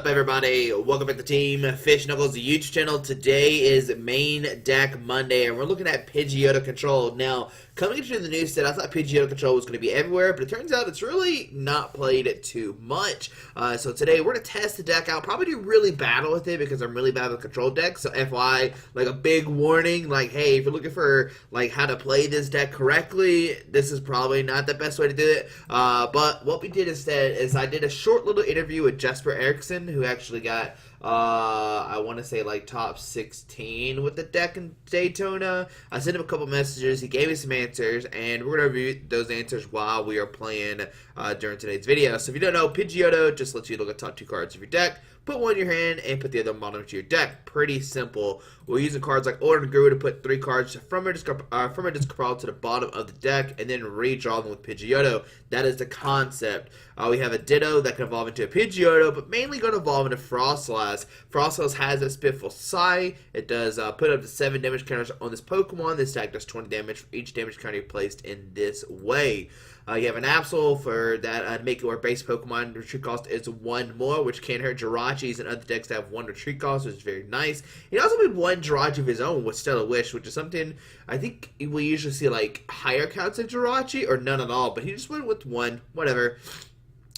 up, everybody? Welcome back to Team Fish Knuckles, the YouTube channel. Today is Main Deck Monday, and we're looking at Pidgeotto Control. Now, coming into the news that I thought Pidgeotto Control was going to be everywhere, but it turns out it's really not played too much. So today we're going to test the deck out. Probably do really battle with it because I'm really bad with control decks. So FYI, like a big warning, like, hey, if you're looking for like how to play this deck correctly, this is probably not the best way to do it. But what we did instead is I did a short little interview with Jesper Eriksson, who actually got, I want to say like top 16 with the deck in Daytona. I sent him a couple messages. He gave me some answers, and we're going to review those answers while we are playing during today's video. So if you don't know, Pidgeotto just lets you look at top 2 cards of your deck, put one in your hand, and put the other bottom of your deck. Pretty simple. We're using cards like Oranguru to put 3 cards from a discard pile to the bottom of the deck, and then redraw them with Pidgeotto. That is the concept. We have a Ditto that can evolve into a Pidgeotto, but mainly going to evolve into Frostlass. Frostlass has a Spitful Sigh. It does put up to 7 damage counters on this Pokemon. This deck does 20 damage for each damage counter placed in this way. You have an Absol for that make it where base Pokemon retreat cost is 1 more, which can hurt Jirachis and other decks that have 1 retreat cost, which is very nice. He also made 1 Jirachi of his own with Stellar Wish, which is something I think we usually see like higher counts of Jirachi or none at all, but he just went with 1, whatever.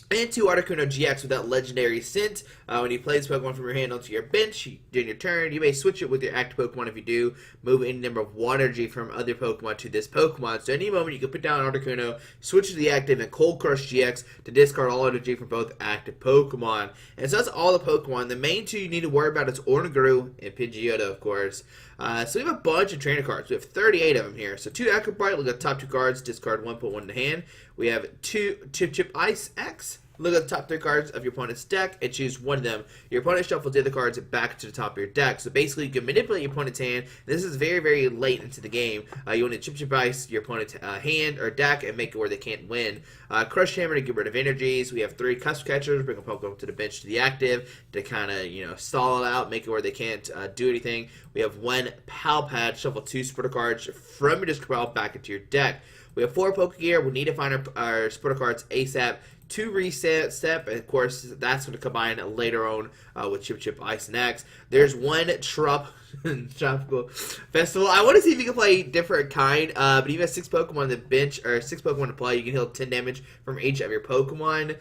And 2 Articuno GX with that legendary scent. When you play this Pokemon from your hand onto your bench during your turn, you may switch it with your active Pokemon. If you do, move any number of Water Energy from other Pokemon to this Pokemon. So at any moment, you can put down Articuno, switch to the active, and Cold Crush GX to discard all energy from both active Pokemon. And so that's all the Pokemon. The main 2 you need to worry about is Oranguru and Pidgeotto, of course. So we have a bunch of trainer cards. We have 38 of them here. So 2 Acrobite, look at the top 2 cards, discard 1, put 1 in the hand. We have 2 Chip Ice X. Look at the top 3 cards of your opponent's deck and choose 1 of them. Your opponent shuffles the other cards back to the top of your deck. So basically, you can manipulate your opponent's hand. This is very, very late into the game. You want to Chip Ice your opponent's hand or deck and make it where they can't win. Crush Hammer to get rid of energies. We have 3 Cusp Catchers, bring a Pokemon to the bench to the active to kind of, stall it out, make it where they can't do anything. We have 1 Pal Pad, shuffle 2 Splitter cards from your discard pile back into your deck. We have 4 Pokegear. We need to find our Splitter cards ASAP. 2 Reset Step, and of course that's going to combine later on with Chip Ice and X. There's 1 Tropical Festival. I want to see if you can play different kind, but you have 6 Pokemon on the bench, or 6 Pokemon to play. You can heal 10 damage from each of your Pokemon.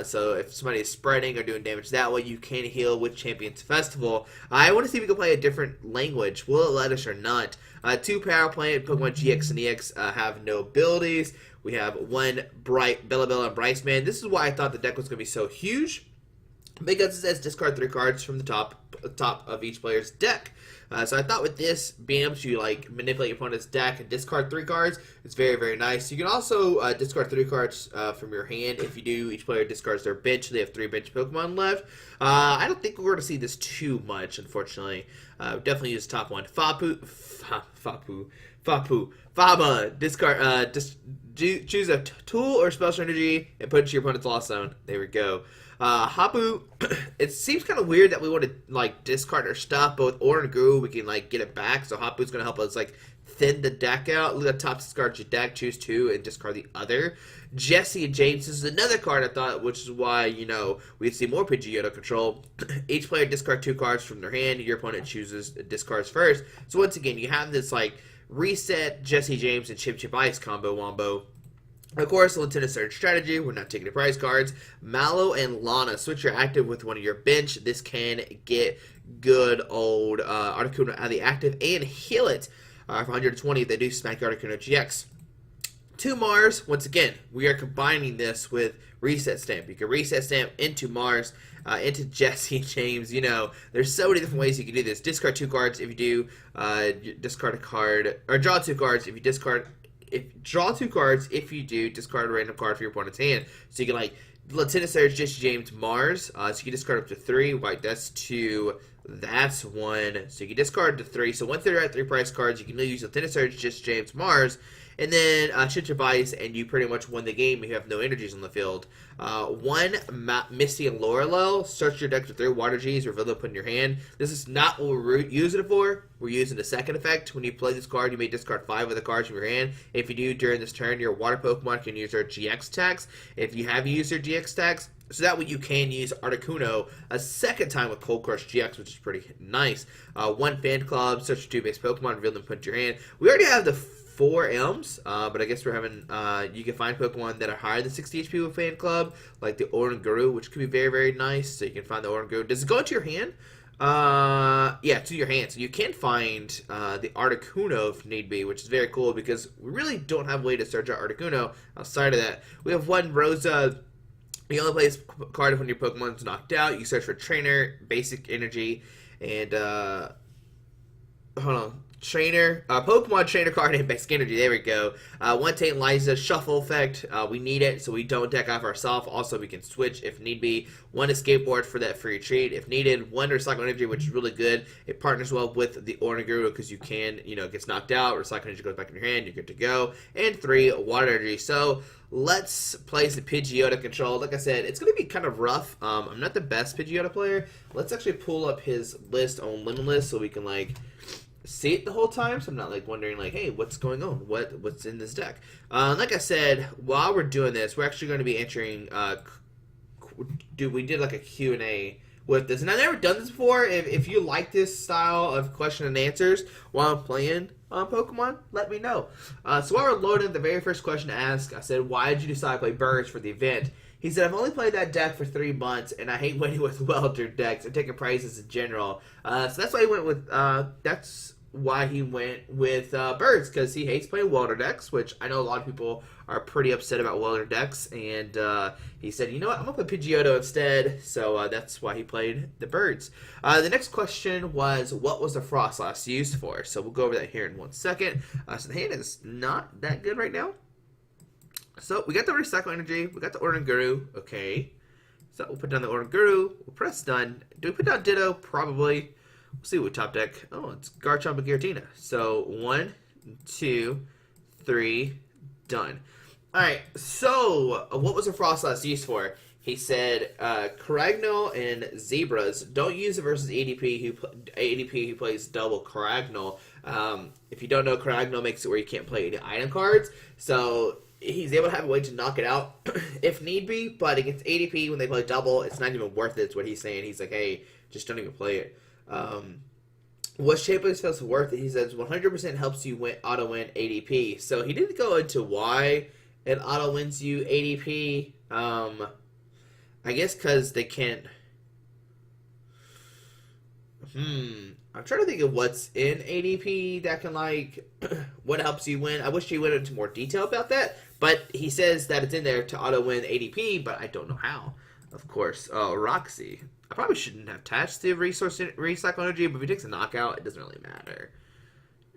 So if somebody is spreading or doing damage that way, you can heal with Champions Festival. I want to see if we can play a different language. Will it let us or not? 2 Power Plant, Pokemon GX and EX have no abilities. We have 1 Bright Bella and Bryceman. This is why I thought the deck was going to be so huge, because it says discard 3 cards from the top of each player's deck. So I thought with this, being able to like manipulate your opponent's deck and discard 3 cards, it's very, very nice. You can also discard 3 cards from your hand. If you do, each player discards their bench. They have 3 bench Pokemon left. I don't think we're going to see this too much, unfortunately. Definitely use top 1. Faba, discard, choose a tool or special energy and put it to your opponent's lost zone. There we go. Hapu, it seems kind of weird that we want to like discard our stuff, but with Oranguru we can like get it back. So Hapu's gonna help us like thin the deck out. Look at the top discard your deck, choose 2 and discard the other. Jesse and James, this is another card I thought, which is why we'd see more Pidgeotto control. Each player discard 2 cards from their hand. Your opponent chooses discards first. So once again, you have this like reset Jesse James and Chip Ice combo wombo. Of course, Lieutenant Surge strategy. We're not taking the prize cards. Mallow and Lana. Switch your active with one of your bench. This can get good old Articuno out of the active and heal it for 120 if they do smack Articuno GX. 2 Mars. Once again, we are combining this with Reset Stamp. You can Reset Stamp into Mars, into Jesse James. There's so many different ways you can do this. Discard 2 cards if you do. Discard a card, or draw 2 cards if you discard. Draw 2 cards if you do. Discard a random card for your opponent's hand. So you can like Lieutenant Surge, Jesse James, Mars. So you can discard up to 3. Right, that's 2. That's 1. So you can discard to 3. So once they're at 3 price cards, you can use Lieutenant Surge, Jesse James, Mars. And then Chip Ice, and you pretty much win the game if you have no energies on the field. 1 Misty and Lorelei. Search your deck for 3 Water G's, reveal them, put in your hand. This is not what we're using it for. We're using the second effect. When you play this card, you may discard 5 of the cards from your hand. If you do during this turn, your water Pokemon can use their GX attacks. If you have used their GX attacks, So that way you can use Articuno a second time with Cold Crush GX, which is pretty nice. One fan club, search for 2 base Pokemon, reveal them, put in your hand. We already have the 4 M's, but I guess we're having, you can find Pokemon that are higher than 60 HP with fan club, like the Oranguru, which could be very, very nice. So you can find the Oranguru. Does it go into your hand? Yeah, to your hand. So you can find the Articuno if need be, which is very cool because we really don't have a way to search out Articuno outside of that. We have one Rosa. You only play this card if when your Pokemon's knocked out. You search for Trainer, Basic Energy, and hold on. Trainer, Pokemon Trainer card and Basic Energy. There we go. One Taint Liza Shuffle effect. We need it so we don't deck off ourselves. Also, we can switch if need be. One Escape Board for that free retreat if needed. One Recycle Energy, which is really good. It partners well with the Oranguru because you can, it gets knocked out. Recycle Energy goes back in your hand. You're good to go. And 3 Water Energy. So let's play some Pidgeotto control. Like I said, it's going to be kind of rough. I'm not the best Pidgeotto player. Let's actually pull up his list on Limitless so we can see it the whole time, so I'm not wondering hey, what's going on, what's in this deck. Like I said, while we're doing this, we're actually going to be entering we did a Q&A with this, and I've never done this before. If you like this style of question and answers while I'm playing Pokemon, let me know. So while we're loading, the very first question to ask, I said, why did you decide to play Birds for the event? He said, I've only played that deck for 3 months, and I hate winning with Welder decks and taking prizes in general. So that's why he went with Birds, because he hates playing Welder decks, which I know a lot of people are pretty upset about Welder decks. And he said, you know what, I'm going to play Pidgeotto instead. So that's why he played the Birds. The next question was, what was the Frostlass used for? So we'll go over that here in 1 second. So the hand is not that good right now. So we got the Recycle Energy, we got the Oranguru, okay. So we'll put down the Oranguru, we'll press done. Do we put down Ditto? Probably. We'll see what top deck. Oh, it's Garchomp and Giratina. So 1, 2, 3, done. Alright, so what was the Frostlass used for? He said, Caragnol and Zebras, don't use it versus ADP who plays double Caragnol. If you don't know, Caragnol makes it where you can't play any item cards. So he's able to have a way to knock it out if need be, but against ADP when they play double, it's not even worth it. It's what he's saying. He's like, hey, just don't even play it. What shape is feels worth it? He says 100% helps you auto win ADP. So he didn't go into why it auto wins you ADP. I guess because they can't. I'm trying to think of what's in ADP that can what helps you win. I wish he went into more detail about that, but he says that it's in there to auto win ADP, but I don't know how. Of course, Roxy. I probably shouldn't have attached the Recycle Energy, but if he takes a knockout, it doesn't really matter,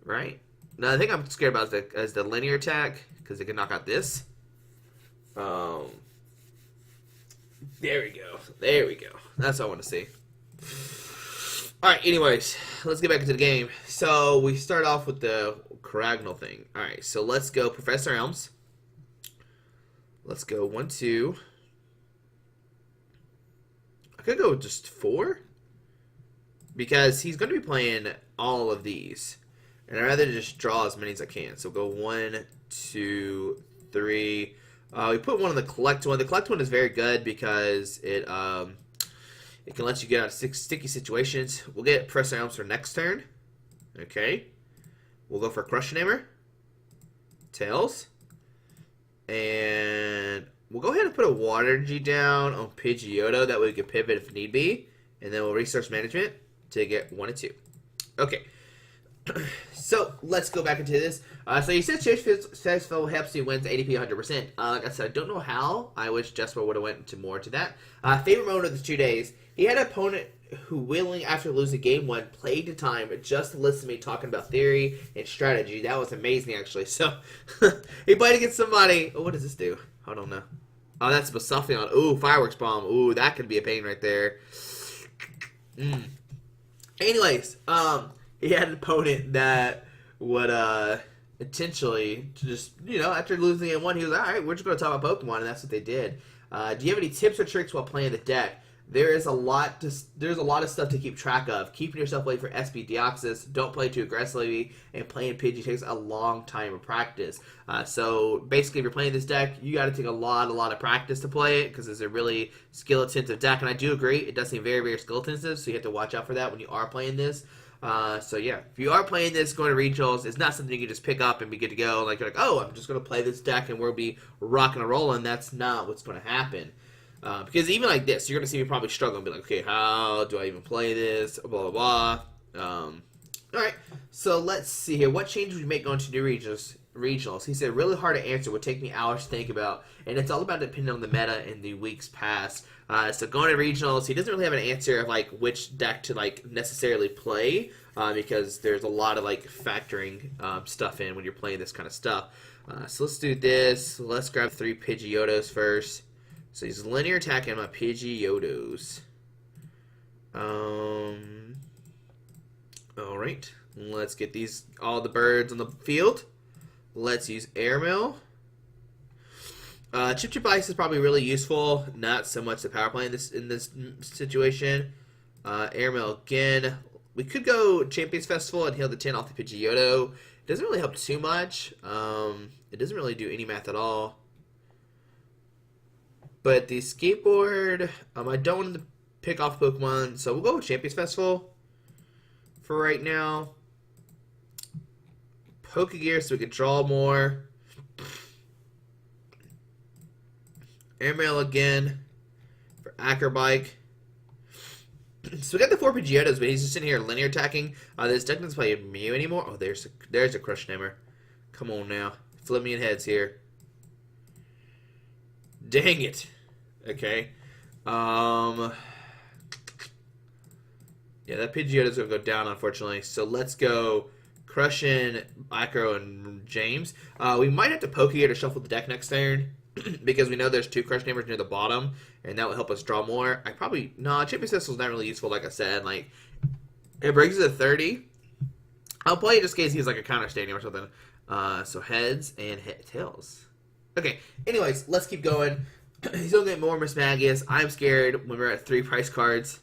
right? Now, the thing I'm scared about is the linear attack, because it can knock out this. There we go. There we go. That's what I want to see. Alright, anyways, let's get back into the game. So, we start off with the Caragnol thing. Alright, so let's go Professor Elms. Let's go 1, 2. I could go with just 4. Because he's going to be playing all of these. And I'd rather just draw as many as I can. So, go 1, 2, 3. We put one on the Collect one. The Collect one is very good because it can let you get out of sticky situations. We'll get Professor Elms for next turn. Okay. We'll go for Crush Namer. Tails. And we'll go ahead and put a Water Energy down on Pidgeotto. That way we can pivot if need be. And then we'll Resource Management to get 1 and 2. Okay. So, let's go back into this. So, you said Chaseful helps you wins ADP 100%. Like I said, I don't know how. I wish Jesper would have went into more to that. Favorite moment of the 2 days. He had an opponent who, willing after losing game 1, played to time just to listen to me talking about theory and strategy. That was amazing, actually. So, he played against somebody. Oh, what does this do? I don't know. Oh, that's Basuffion. Ooh, Fireworks Bomb. Ooh, that could be a pain right there. Anyways, he had an opponent that would intentionally just, after losing game 1, he was like, all right, we're just going to talk about Pokemon, and that's what they did. Do you have any tips or tricks while playing the deck? there's a lot of stuff to keep track of. Keeping yourself away for SP Deoxys, don't play too aggressively, and playing Pidgey takes a long time of practice. So basically, if you're playing this deck, you got to take a lot of practice to play it because it's a really skill-intensive deck. And I do agree, it does seem very skill-intensive, so you have to watch out for that when you are playing this. So yeah, if you are playing this, going to regionals, it's not something you can just pick up and be good to go. Like you're like, oh, I'm just going to play this deck and we'll be rocking and rolling. That's not what's going to happen. Because even like this, you're going to see me probably struggle and be like, okay, how do I even play this? Blah, blah, blah. Alright, so let's see here. What changes would you make going to new regionals? He said, really hard to answer. Would take me hours to think about. And it's all about depending on the meta in the weeks past. So going to regionals, he doesn't really have an answer of like which deck to like necessarily play. Because there's a lot of like factoring stuff in when you're playing this kind of stuff. So let's do this. Let's grab 3 Pidgeottos first. So he's linear attacking my Pidgeottos. Alright. Let's get all the birds on the field. Let's use Airmail. Chip Ice is probably really useful. Not so much the power play in this situation. Airmail again. We could go Champions Festival and heal the 10 off the Pidgeotto. It doesn't really help too much. It doesn't really do any math at all. But the skateboard, I don't want to pick off Pokemon, so we'll go with Champions Festival for right now. Pokegear so we can draw more. Airmail again for Acrobike. So we got the 4 Pidgeottos, but he's just sitting here linear attacking. This deck doesn't play Mew anymore. Oh, there's a Crush Hammer. Come on now. Flip me in heads here. Dang it. Okay. Yeah, that Pidgeotto's going to go down, unfortunately. So let's go Crushing, Acro, and James. We might have to Pokegear to shuffle the deck next turn. Because we know there's 2 Crush Hammers near the bottom. And that will help us draw more. Champions Festival's not really useful, like I said. Like, it brings it to 30. I'll play it just in case he's like a counter stadium or something. So heads and tails. Okay, anyways, let's keep going. He's going to get more Mismagius. I'm scared when we're at 3 price cards.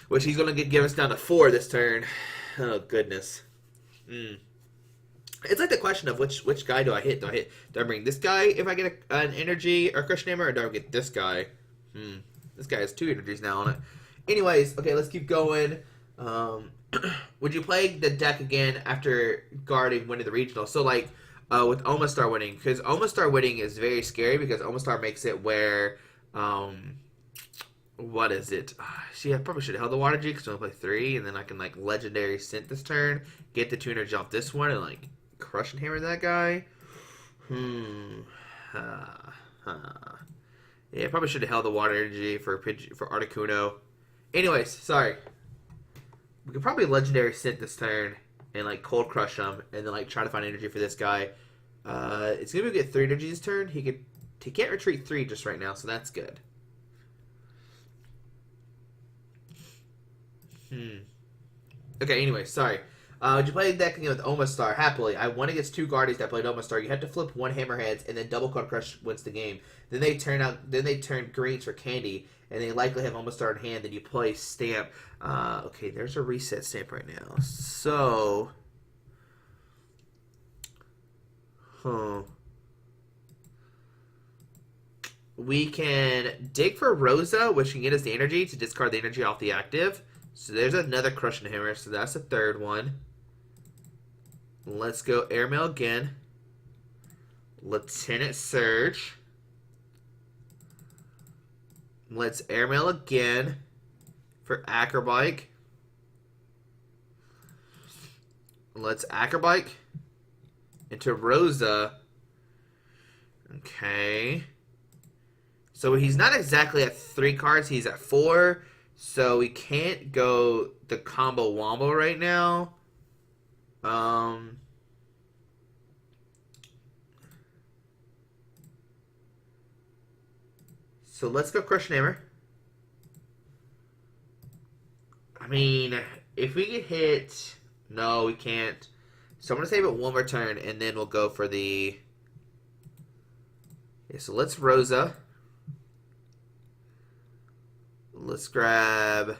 Which he's going to give us down to 4 this turn. Oh, goodness. It's like the question of which guy do I hit? Do I bring this guy if I get an energy or Crush Hammer, or do I get this guy? This guy has 2 energies now on it. Anyways, okay, let's keep going. Would you play the deck again after guarding winning the regional? So like with Omastar winning, because Omastar winning is very scary because Omastar makes it where what is it? See, I probably should have held the Water G because I only play 3, and then I can like Legendary Scent this turn, get the 2 energy off this one, and like Crush and Hammer that guy. Yeah, I probably should have held the Water Energy for Articuno. Anyways, sorry. We could probably Legendary Scent this turn and like Cold Crush him, and then like try to find energy for this guy. It's gonna get 3 energy this turn. He can't retreat 3 just right now, so that's good. Okay, anyway, sorry. Would you play the deck with Omastar? Happily. I won against 2 Guardians that played Omastar. You had to flip 1 Hammerheads, and then double Cold Crush wins the game. Then they turn greens for Candy, and they likely have Omastar in hand. Then you play Stamp. Okay, there's a reset Stamp right now. So, we can dig for Rosa, which can get us the energy to discard the energy off the active. So there's another Crush and Hammer, so that's the 3rd one. Let's go Airmail again. Lieutenant Surge. Let's Airmail again for Acrobike. Let's Acrobike into Rosa. Okay. So he's not exactly at 3 cards, he's at 4. So we can't go the combo wombo right now. So let's go Crush and Hammer. I mean, if we get hit... No, we can't. So I'm going to save it one more turn, and then we'll go for the... Okay, so let's Rosa. Let's grab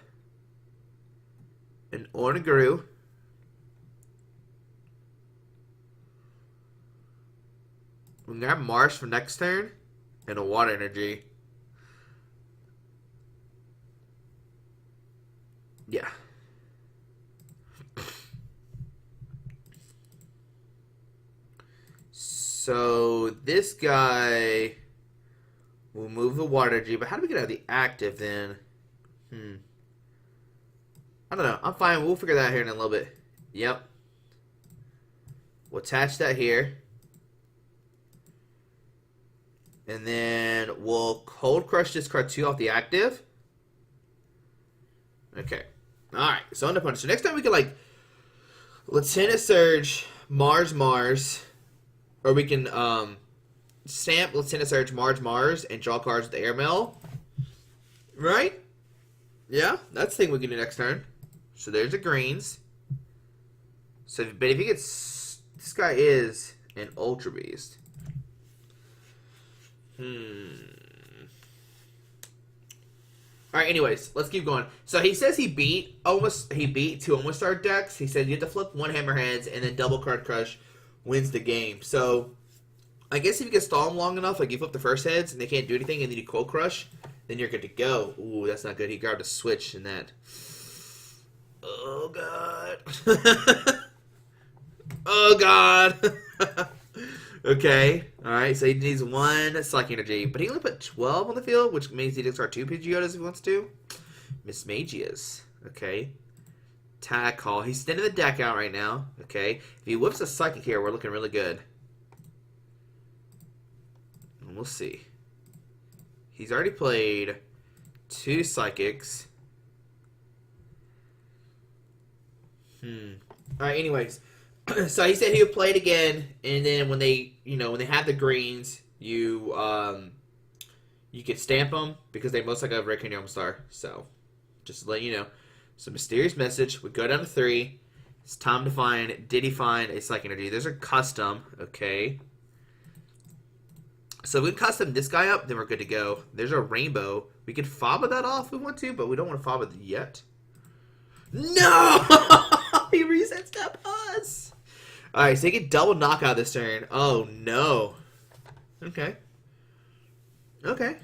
an Oranguru. We can grab Marsh for next turn and a Water Energy. Yeah. So this guy will move the Water Energy, but how do we get out of the active then? I don't know. I'm fine. We'll figure that out here in a little bit. Yep. We'll attach that here. And then we'll Cold Crush this card 2 off the active. Okay. Alright. So on the punch. So next time we can, like, Lieutenant Surge, Mars. Or we can stamp Lieutenant Surge, Mars, and draw cards with the Airmail. Right? Yeah, that's the thing we can do next turn. So there's the greens. So, but if he gets, this guy is an Ultra Beast. Alright, anyways, let's keep going. So he says he beat two almost star decks. He said you have to flip one Hammerheads and then double Card Crush wins the game. So I guess if you can stall them long enough, like you flip the first heads and they can't do anything and then you Cold Crush, then you're good to go. Ooh, that's not good. He grabbed a switch in that. Oh, God. Oh, God. Okay. Alright, so he needs one Psychic Energy. But he only put 12 on the field, which means he discard 2 Pidgeottos if he wants to. Mismagius. Okay. Tag Call. He's sending the deck out right now. Okay. If he whips a Psychic here, we're looking really good. And we'll see. He's already played 2 Psychics. Alright, anyways. So he said he would play it again, and then when they, when they have the greens, you could stamp them because they most likely have Red Cranium Star. So, just to let you know. So, mysterious message. We go down to 3. It's time to find. Did he find a Psychic Energy? There's a custom. Okay. So if we custom this guy up, then we're good to go. There's a rainbow. We could Faba that off if we want to, but we don't want to Faba it yet. No! He resets that us. Alright, so he can double knockout this turn. Oh, no. Okay. Okay.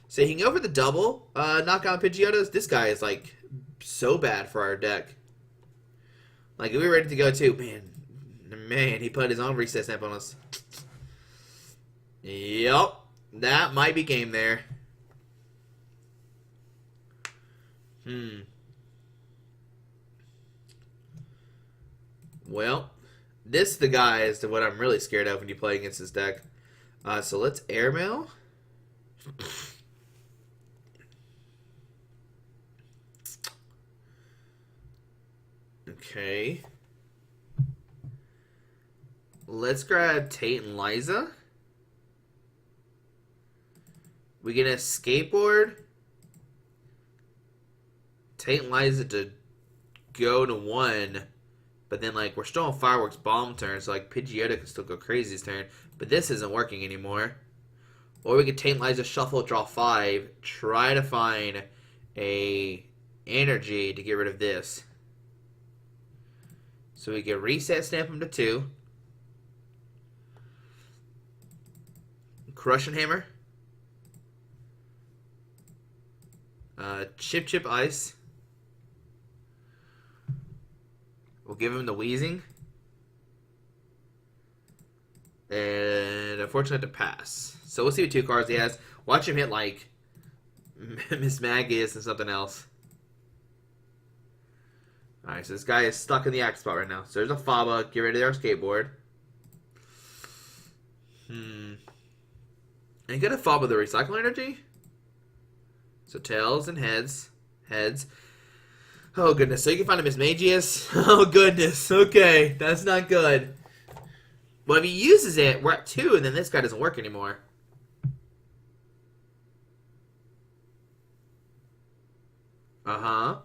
So he can go for the double knockout Pidgeottos. This guy is, like, so bad for our deck. Like, we were ready to go, too. Man, he put his own reset stamp on us. Yup. That might be game there. Well, this the guy is what I'm really scared of when you play against this deck. So let's Airmail. Okay. Let's grab Tate and Liza. We get a Skateboard. Tate and Liza to go to 1. But then, like, we're still on Fireworks Bomb turn, so, like, Pidgeotto can still go crazy this turn. But this isn't working anymore. Or we could Tate and Liza, shuffle, draw 5. Try to find a energy to get rid of this. So we can reset stamp him to 2. Crushing Hammer. Chip Ice. We'll give him the Wheezing. And unfortunately to pass. So we'll see what 2 cards he has. Watch him hit like Miss Magius and something else. Alright, so this guy is stuck in the act spot right now. So there's a Faba. Get rid of their Skateboard. And you got a Faba the Recycle Energy. So tails and heads. Oh, goodness. So you can find a Mismagius. Oh, goodness. Okay. That's not good. Well, if he uses it, we're at 2, and then this guy doesn't work anymore. Uh-huh.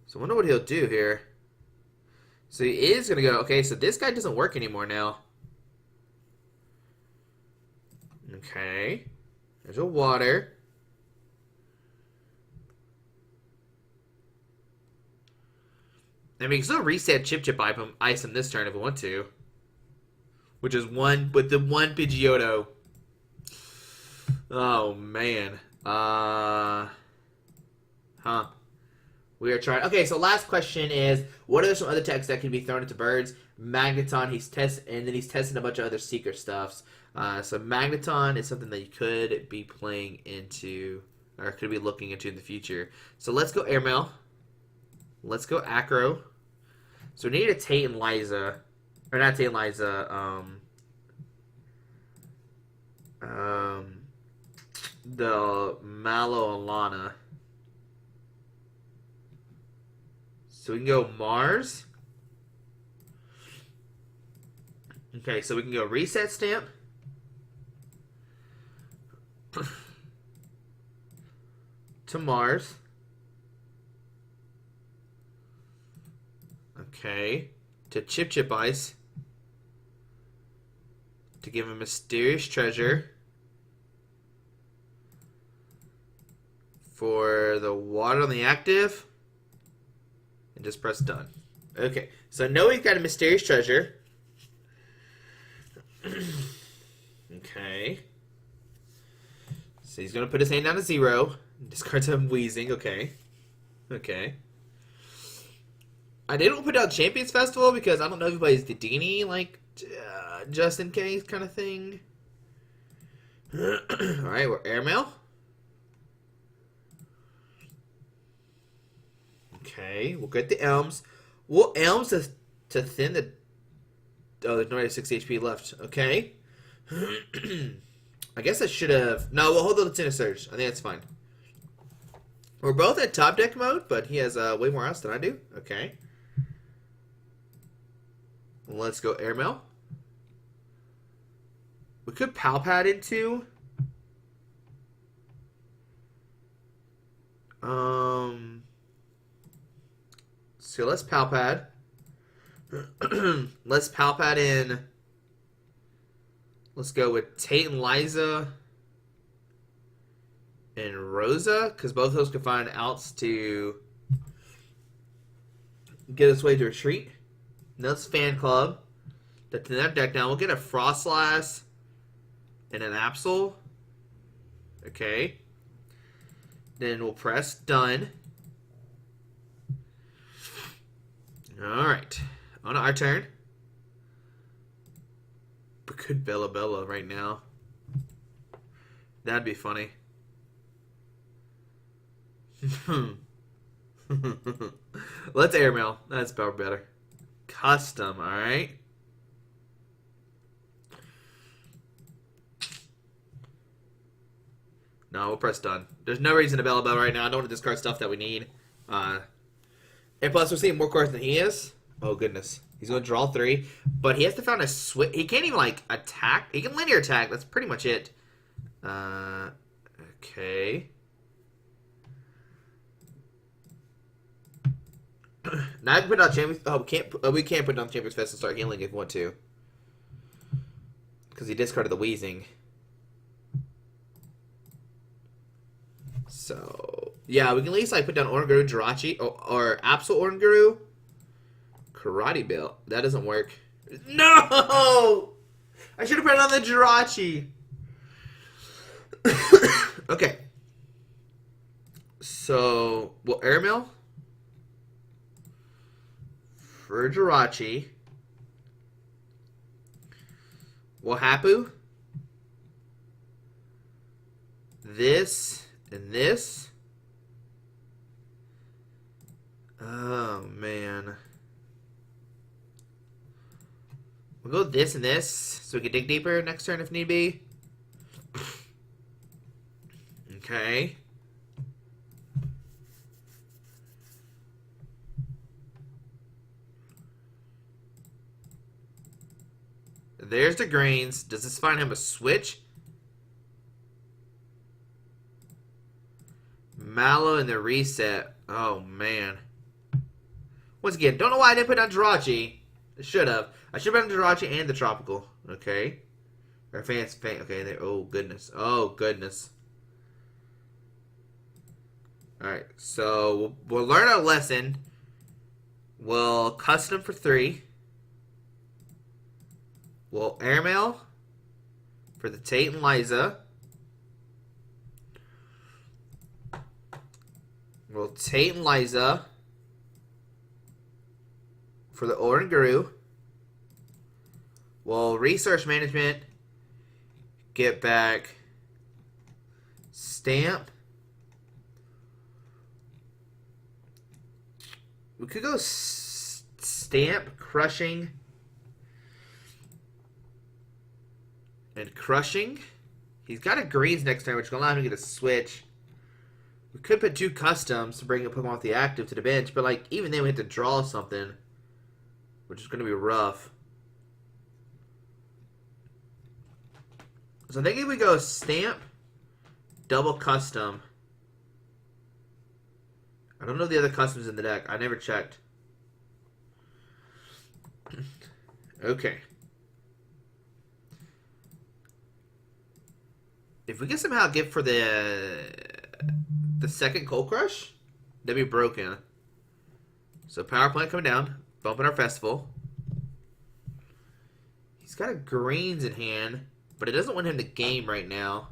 So I wonder what he'll do here. So he is going to go... Okay, so this guy doesn't work anymore now. Okay. There's a water. And we can still reset Chip ice him this turn if we want to. Which is one with the one Pidgeotto. Oh man. We are trying. Okay, so last question is, what are some other techs that can be thrown into birds? Magneton, he's testing a bunch of other secret stuffs. So Magneton is something that you could be playing into, or could be looking into in the future. So let's go Airmail. Let's go Acro. So we need a Tate and Liza, or not Tate and Liza. The Mallow and Lana. So we can go Mars. Okay, so we can go Reset Stamp. To Mars. Okay. To Chip Ice. To give him Mysterious Treasure. For the water on the active. And just press done. Okay, so now we've got a Mysterious Treasure. Okay. So he's going to put his hand down to 0. Discards him Wheezing. Okay. Okay. I didn't put down Champions Festival because I don't know if he plays Dedenne, like, just in case kind of thing. Alright, we're Airmail. Okay, we'll get the Elms. We'll Elms to thin the... Oh, there's no 6 HP left. Okay. I guess I should have... No, we'll hold the Latina Surge. I think that's fine. We're both at top deck mode, but he has way more else than I do. Okay. Let's go Airmail. We could Palpad into... So let's Palpad. Let's Palpad in. Let's go with Tate and Liza and Rosa, because both of those can find outs to get us way to retreat. Now let's Fan Club. That's in that deck now. We'll get a Frostlass and an Absol. Okay. Then we'll press done. Alright. On our turn. We could Bella right now. That'd be funny. Let's Airmail. That's better. Custom, alright. No, we'll press done. There's no reason to Bella right now. I don't want to discard stuff that we need. And plus, we're seeing more cards than he is. Oh, goodness. He's going to draw 3. But he has to find a switch. He can't even, like, attack. He can linear attack. That's pretty much it. Okay. Now I can put down Champions... Oh, we can't put down Champions Fest and start healing if we want to. Because he discarded the Wheezing. So... Yeah, we can at least like put down Oranguru, Jirachi, or Absol Oranguru. Karate Bill. That doesn't work. No! I should have put it on the Jirachi. Okay. So, we'll Airmail for Jirachi. We'll Hapu. This and this. Oh, man. We'll go this and this, so we can dig deeper next turn if need be. Okay. There's the greens. Does this find him a switch? Mallow and the reset. Oh, man. Once again, don't know why I didn't put down Jirachi. I should have. I should have put down Jirachi and the Tropical. Okay. Or Fan. Okay, there. Oh, goodness. Oh, goodness. Alright, so we'll learn our lesson. We'll custom for 3. We'll airmail for the Tate and Liza. We'll Tate and Liza for the Oranguru. We'll research management. Get back Stamp. We could go Stamp, Crushing, and Crushing. He's got a greens next turn, which is going to allow him to get a switch. We could put 2 customs to bring a Pokemon off the active to the bench, but like even then we have to draw something, which is going to be rough. So I think if we go Stamp, double Custom. I don't know the other customs in the deck. I never checked. Okay. If we can somehow get for the second Cold Crush, that'd be broken. So Power Plant coming down, bumping our Festival. He's got a greens in hand, but it doesn't want him to game right now.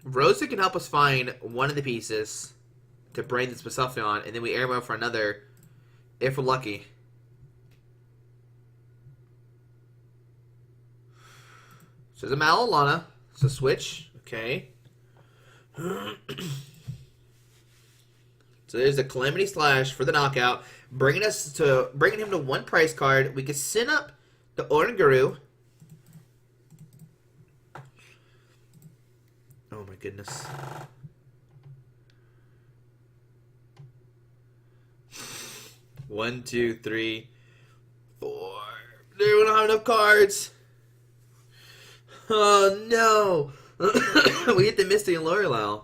Rosa can help us find one of the pieces to bring this Basuffion, and then we airmail for another if we're lucky. So there's a Malolana. It's a switch. Okay. So there's a Calamity Slash for the knockout, bringing him to 1 price card. We could send up the Oranguru. Oh my goodness. One, 2, 3, 4. Dude, we don't have enough cards. Oh no. We hit the Misty and Lorelei.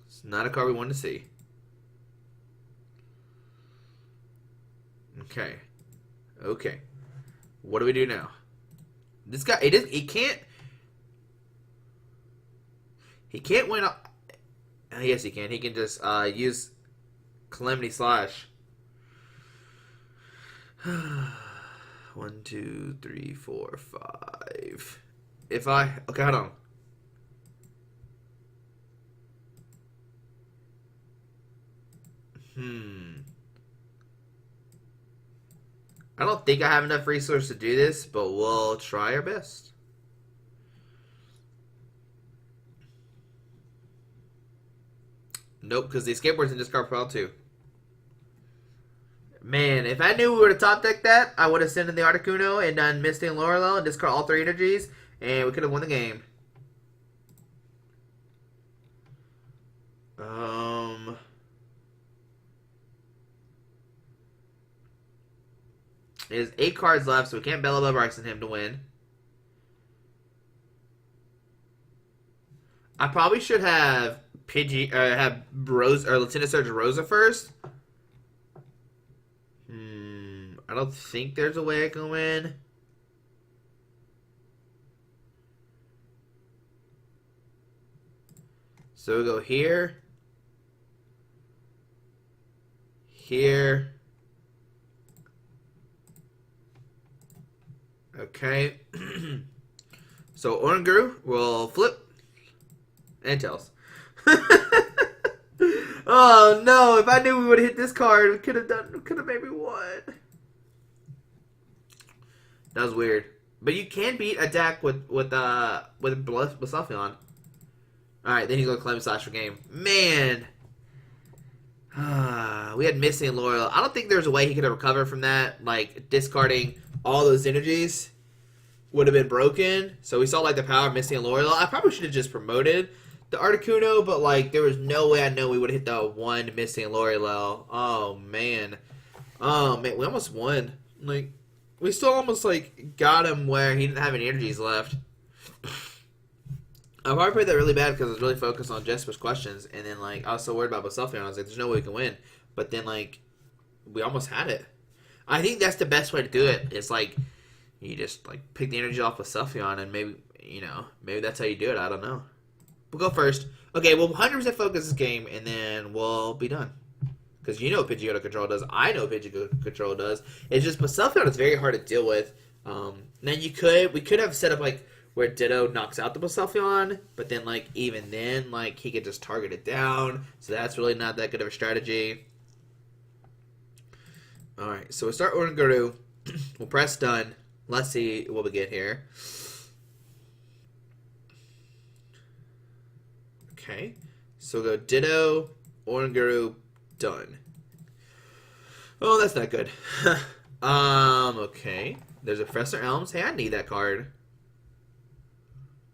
It's not a card we wanted to see. Okay. Okay. What do we do now? This guy, he can't win. Yes, he can. He can just use Calamity Slash. 1, 2, 3, 4, 5. Okay, hold on. I don't think I have enough resources to do this, but we'll try our best. Nope, because the skateboard's in discard pile too. Man, if I knew we would have top decked that, I would have sent in the Articuno and done Misty and Lorelei and discard all 3 energies, and we could have won the game. There's 8 cards left, so we can't Bella Bryson him to win. I probably should have have Rose or Lieutenant Surgeon Rosa first. I don't think there's a way I can win. So we go here, here. Okay. So Oranguru will flip and Tails. Oh no! If I knew we would have hit this card, we could have maybe won. That was weird. But you can beat a deck with Basuffion. Alright, then he's gonna claim Slash for game. Man. We had Misty and Lorelei. I don't think there's a way he could have recovered from that. Like, discarding all those energies would have been broken. So we saw, like, the power of Misty and Lorelei. I probably should have just promoted the Articuno, but, like, there was no way I know we would have hit the 1 Misty and Lorelei. Oh, man. Oh, man. We almost won. Like, we still almost, like, got him where he didn't have any energies left. I probably played that really bad because I was really focused on Jesper's questions, and then like I was so worried about myself, and I was like, "There's no way we can win." But then like we almost had it. I think that's the best way to do it. It's like you just like pick the energy off of Suffion, and maybe maybe that's how you do it. I don't know. We'll go first. Okay, we'll 100% focus this game, and then we'll be done. Because you know what Pidgeotto Control does. I know what Pidgeotto Control does. It's just, but Suffion is very hard to deal with. Now we could have set up like where Ditto knocks out the Suffion, but then like even then like he could just target it down. So that's really not that good of a strategy. All right, so we'll start Oranguru. We'll press done. Let's see what we get here. Okay, so we'll go Ditto, Oranguru, done. Oh, that's not good. Okay. There's a Professor Elms. Hey, I need that card.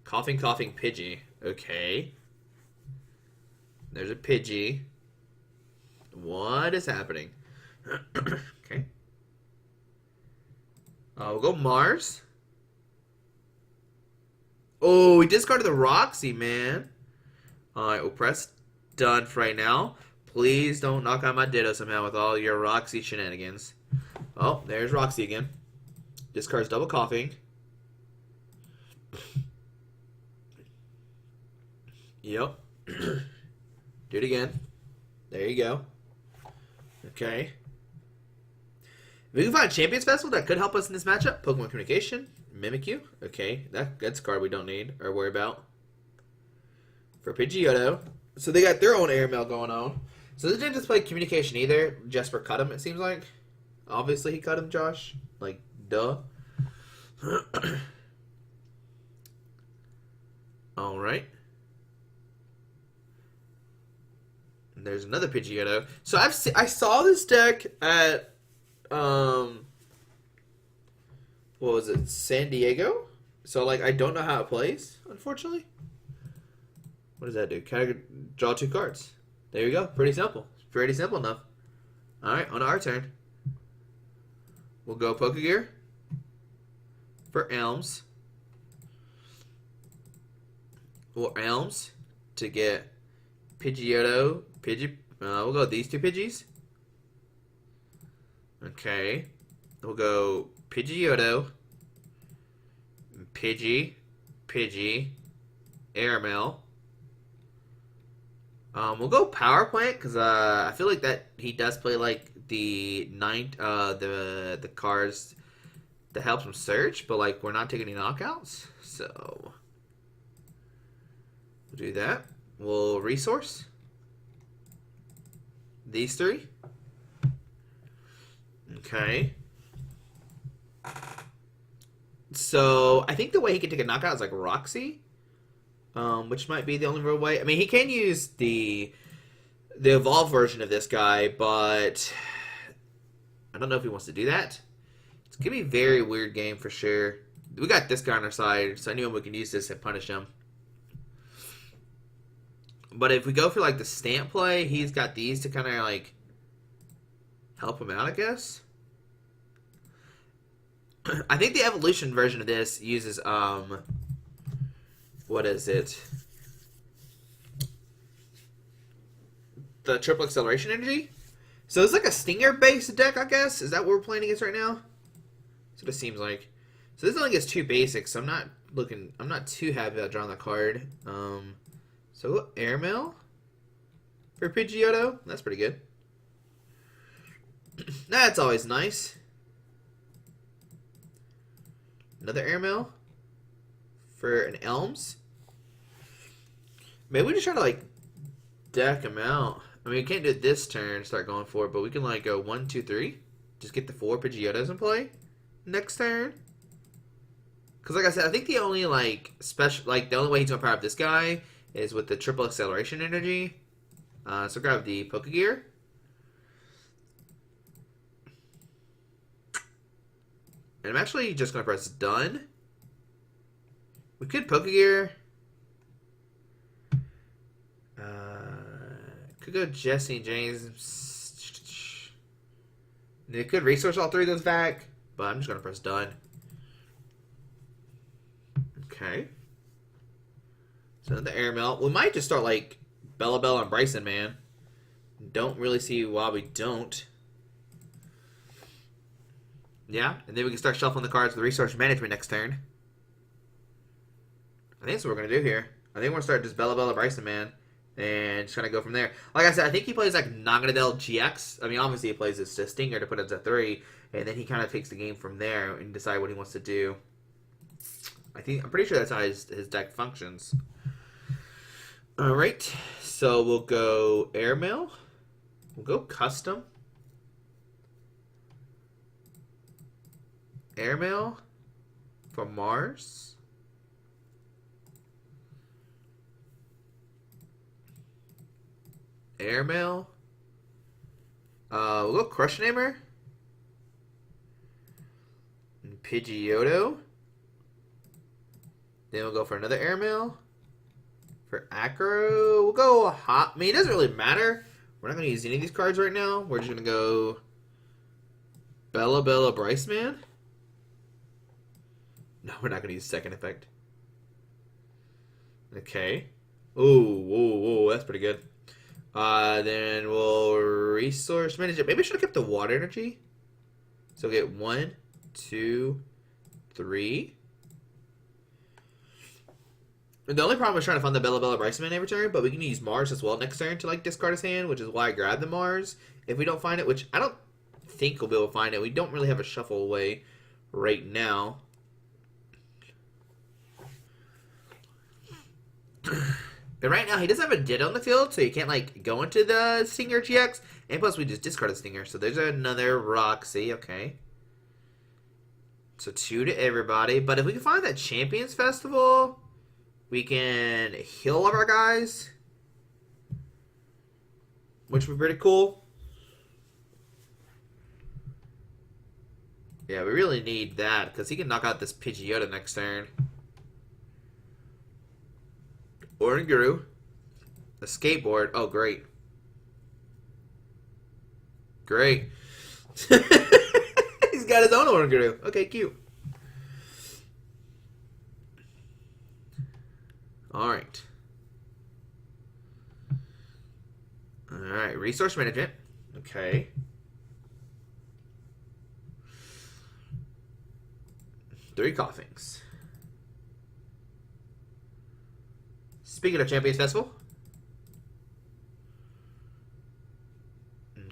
Coughing, coughing, Pidgey. Okay. There's a Pidgey. What is happening? Okay. We'll go Mars. Oh, we discarded the Roxy, man. Alright, we'll press done for right now. Please don't knock out my Ditto somehow with all your Roxy shenanigans. Oh, there's Roxy again. Discards double coughing. Yep. Do it again. There you go. Okay. If we can find a Champions Festival that could help us in this matchup, Pokemon Communication, Mimikyu. Okay, that's a card we don't need or worry about. For Pidgeotto. So they got their own airmail going on. So this didn't just play Communication either. Jesper cut him, it seems like. Obviously he cut him, Josh. Like, duh. Alright. There's another Pidgeotto. So I saw this deck at what was it, San Diego? So like I don't know how it plays, unfortunately. What does that do? Can I draw 2 cards? There you go. Pretty simple. Pretty simple enough. Alright, on our turn. We'll go Pokegear for Elms. Or Elms to get Pidgeotto. We'll go with these 2 Pidgeys. Okay. We'll go Pidgeotto, Pidgey, Airmail. We'll go Power Plant because I feel like that he does play like the cards that helps him search, but like we're not taking any knockouts, so we'll do that. We'll resource these 3. Okay. So I think the way he can take a knockout is like Roxy. Which might be the only real way. I mean, he can use the evolved version of this guy, but I don't know if he wants to do that. It's gonna be a very weird game for sure. We got this guy on our side, so I knew we can use this and punish him. But if we go for like the stamp play, he's got these to kind of like help him out, I guess. I think the evolution version of this uses what is it? The triple acceleration energy. So it's like a stinger based deck, I guess. Is that what we're playing against right now? That's what it seems like. So this only gets 2 basics, so I'm not too happy about drawing that card. So Airmail for Pidgeotto. That's pretty good. That's always nice. Another Airmail for an Elms. Maybe we just try to like deck him out. I mean, we can't do it this turn, start going for it, but we can like go 1, 2, 3. Just get the 4 Pidgeottos in play next turn. Because like I said, I think the only like special, like the only way he's gonna power up this guy is with the triple acceleration energy. So grab the Pokegear. And I'm actually just gonna press done. We could Pokegear. Could go Jesse and James. They could resource all 3 of those back, but I'm just gonna press done. Okay. So another airmail. We might just start like Bella and Bryson, man. Don't really see why we don't. Yeah, and then we can start shuffling the cards with resource management next turn. I think that's what we're going to do here. I think we're going to start just Bella Bryson, man. And just kind of go from there. Like I said, I think he plays like Naganadel GX. I mean, obviously he plays this Stinger to put it to 3. And then he kind of takes the game from there and decide what he wants to do. I'm pretty sure that's how his deck functions. Alright. So we'll go Airmail. We'll go Custom. Airmail for Mars. Airmail. We'll go Crush Namer. And Pidgeotto. Then we'll go for another Airmail. For Acro, we'll go Hot. I mean, it doesn't really matter. We're not going to use any of these cards right now. We're just going to go Bella Bryce, man. No, we're not going to use second effect. Okay. Ooh, whoa, that's pretty good. Then we'll resource manage it. Maybe I should have kept the water energy. So we'll get 1, 2, 3. And the only problem is trying to find the Bella Bryceman every turn, but we can use Mars as well next turn to like discard his hand, which is why I grabbed the Mars. If we don't find it, which I don't think we'll be able to find it, we don't really have a shuffle away right now. But right now, he doesn't have a Ditto on the field, so you can't like go into the Stinger GX. And plus, we just discard a Stinger, so there's another Roxy. Okay. So 2 to everybody. But if we can find that Champions Festival, we can heal all of our guys, which would be pretty cool. Yeah, we really need that, because he can knock out this Pidgeotto next turn. Oranguru. A skateboard. Oh, great. Great. He's got his own Oranguru. Okay, cute. Alright. Alright, resource management. Okay. Three Coughings. Speaking of Champions Festival.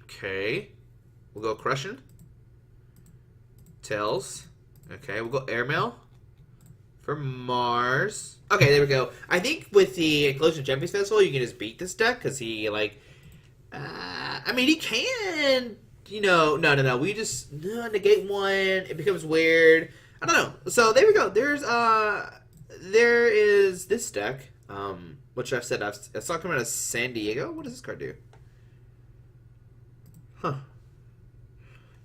Okay. We'll go Crushing. Tails. Okay, we'll go Airmail. For Mars. Okay, there we go. I think with the Inclusion Champions Festival, you can just beat this deck, because he, like... I mean, he can... You know... No. We just... negate one. It becomes weird. I don't know. So, there we go. There is this deck. Which I've said, I saw it come out of San Diego. What does this card do? Huh.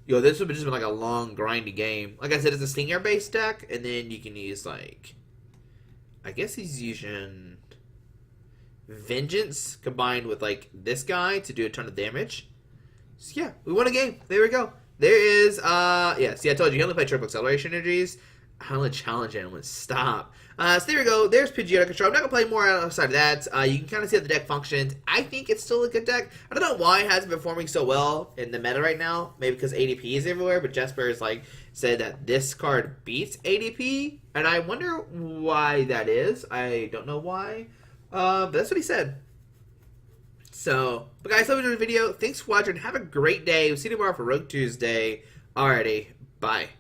Yo, this would have just been like a long, grindy game. Like I said, it's a Stinger-based deck, and then you can use, like... I guess he's using Vengeance combined with, like, this guy to do a ton of damage. So, yeah, we won a game. There we go. There is, yeah, see, I told you, you only play triple acceleration energies. I only challenge elements. Stop. So there we go. There's Pidgeotto Control. I'm not going to play more outside of that. You can kind of see how the deck functions. I think it's still a good deck. I don't know why it hasn't been performing so well in the meta right now. Maybe because ADP is everywhere, but Jesper is like said that this card beats ADP, and I wonder why that is. I don't know why, but that's what he said. So, but guys, hope you enjoyed the video. Thanks for watching. Have a great day. We'll see you tomorrow for Rogue Tuesday. Alrighty, bye.